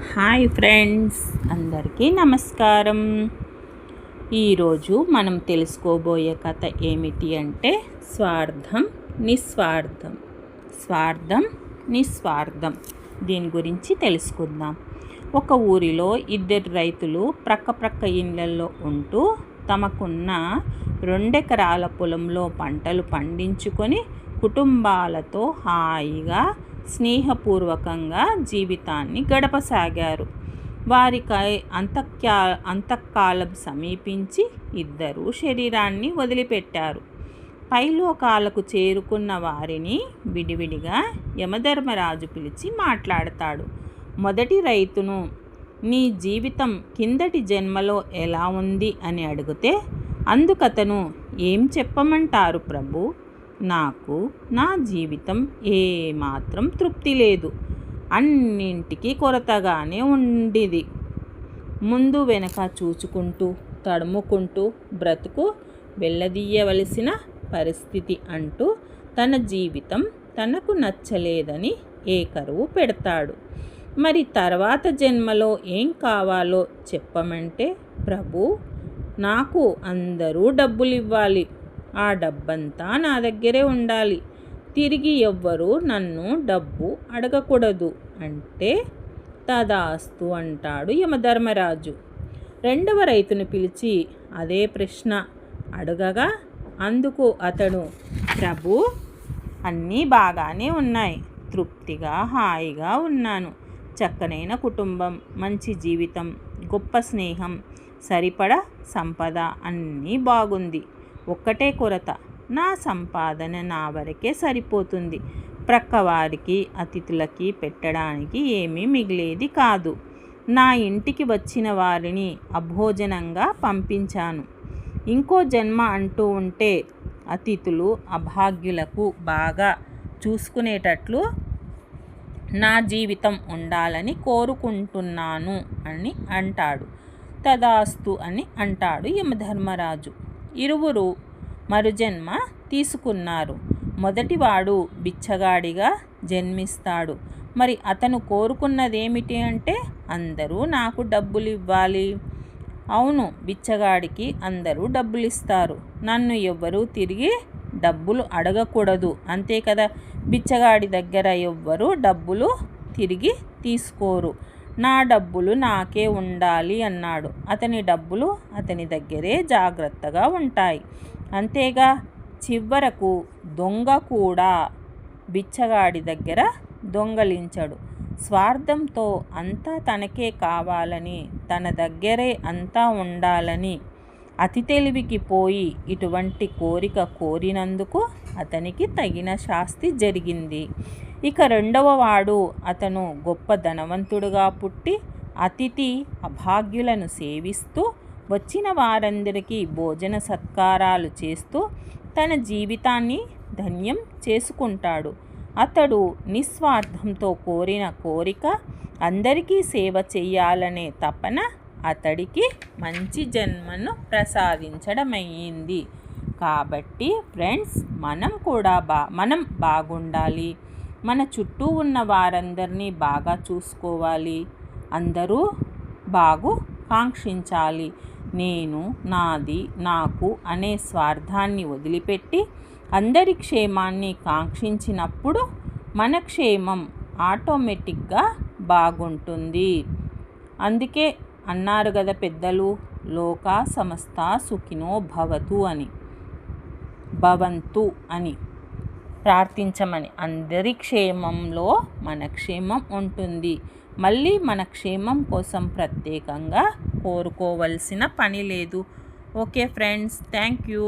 Hi friends, అందరికీ నమస్కారం. ఈరోజు మనం తెలుసుకోబోయే కథ ఏమిటి అంటే స్వార్థం నిస్వార్థం. స్వార్థం నిస్వార్థం దీని గురించి తెలుసుకుందాం. ఒక ఊరిలో ఇద్దరు రైతులు ప్రక్క ఇళ్ళల్లో ఉంటూ తమకున్న 2 ఎకరాల పొలంలో పంటలు పండించుకొని కుటుంబాలతో హాయిగా స్నేహపూర్వకంగా జీవితాన్ని గడపసాగారు. వారికై అంతఃకాలం సమీపించి ఇద్దరూ శరీరాన్ని వదిలిపెట్టారు. పైలోకాలకు చేరుకున్న వారిని విడివిడిగా యమధర్మరాజు పిలిచి మాట్లాడతాడు. మొదటి రైతును, నీ జీవితం కిందటి జన్మలో ఎలా ఉంది అని అడిగితే అందుకతను, ఏం చెప్పమంటారు ప్రభు, నాకు నా జీవితం ఏమాత్రం తృప్తి లేదు. అన్నింటికీ కొరతగానే ఉండేది. ముందు వెనక చూచుకుంటూ తడుముకుంటూ బ్రతుకు వెళ్ళదీయవలసిన పరిస్థితి అంటూ తన జీవితం తనకు నచ్చలేదని ఏకరువు పెడతాడు. మరి తర్వాత జన్మలో ఏం కావాలో చెప్పమంటే, ప్రభు, నాకు అందరూ డబ్బులు ఇవ్వాలి, ఆ డబ్బంతా నా దగ్గరే ఉండాలి, తిరిగి ఎవ్వరూ నన్ను డబ్బు అడగకూడదు అంటే తదాస్తు అంటాడు యమధర్మరాజు. రెండవ రైతును పిలిచి అదే ప్రశ్న అడగగా అందుకు అతడు, ప్రభు, అన్నీ బాగానే ఉన్నాయి, తృప్తిగా హాయిగా ఉన్నాను, చక్కనైన కుటుంబం, మంచి జీవితం, గొప్ప స్నేహం, సరిపడ సంపద అన్నీ బాగుంది. ఒక్కటే కొరత, నా సంపాదన నా వరకే సరిపోతుంది, ప్రక్కవారికి అతిథులకి పెట్టడానికి ఏమీ మిగిలేది కాదు. నా ఇంటికి వచ్చిన వారిని అభోజనంగా పంపించాను. ఇంకో జన్మ అంటూ ఉంటే అతిథులు అభాగ్యులకు బాగా చూసుకునేటట్లు నా జీవితం ఉండాలని కోరుకుంటున్నాను అని అంటాడు. తదాస్తు అని అంటాడు యమధర్మరాజు. ఇరువురు మరుజన్మ తీసుకున్నారు. మొదటివాడు బిచ్చగాడిగా జన్మిస్తాడు. మరి అతను కోరుకున్నదేమిటి అంటే, అందరూ నాకు డబ్బులు ఇవ్వాలి. అవును, బిచ్చగాడికి అందరూ డబ్బులు ఇస్తారు, నన్ను ఎవ్వరూ తిరిగి డబ్బులు అడగకూడదు, అంతే కదా. బిచ్చగాడి దగ్గర ఎవ్వరూ డబ్బులు తిరిగి తీసుకోరు, నా డబ్బులు నాకే ఉండాలి అన్నాడు. అతని డబ్బులు అతని దగ్గరే జాగ్రత్తగా ఉంటాయి, అంతేగా. చివరకు దొంగ కూడా బిచ్చగాడి దగ్గర దొంగలించడు. స్వార్థంతో అంతా తనకే కావాలని, తన దగ్గరే అంతా ఉండాలని అతి తెలివికి పోయి ఇటువంటి కోరిక కోరినందుకు అతనికి తగిన శాస్తి జరిగింది. ఇక రెండవ వాడు, అతను గొప్ప ధనవంతుడుగా పుట్టి అతిథి అభాగ్యులను సేవిస్తూ వచ్చిన వారందరికీ భోజన సత్కారాలు చేస్తూ తన జీవితాన్ని ధన్యం చేసుకుంటాడు. అతడు నిస్వార్థంతో కోరిన కోరిక అందరికీ సేవ చేయాలనే తపన అతడికి మంచి జన్మను ప్రసాదించడమయ్యింది. కాబట్టి ఫ్రెండ్స్, మనం బాగుండాలి, మన చుట్టూ ఉన్న వారందరినీ బాగా చూసుకోవాలి, అందరూ బాగు కాంక్షించాలి. నేను, నాది, నాకు అనే స్వార్థాన్ని వదిలిపెట్టి అందరి క్షేమాన్ని కాంక్షించినప్పుడు మన క్షేమం ఆటోమేటిక్గా బాగుంటుంది. అందుకే అన్నారు కదా పెద్దలు, లోకా సమస్త సుఖినో భవంతు అని ప్రార్థించమని. అందరి క్షేమంలో మన క్షేమం ఉంటుంది. మళ్ళీ మన క్షేమం కోసం ప్రత్యేకంగా కోరుకోవలసిన పని లేదు. Okay friends, thank you.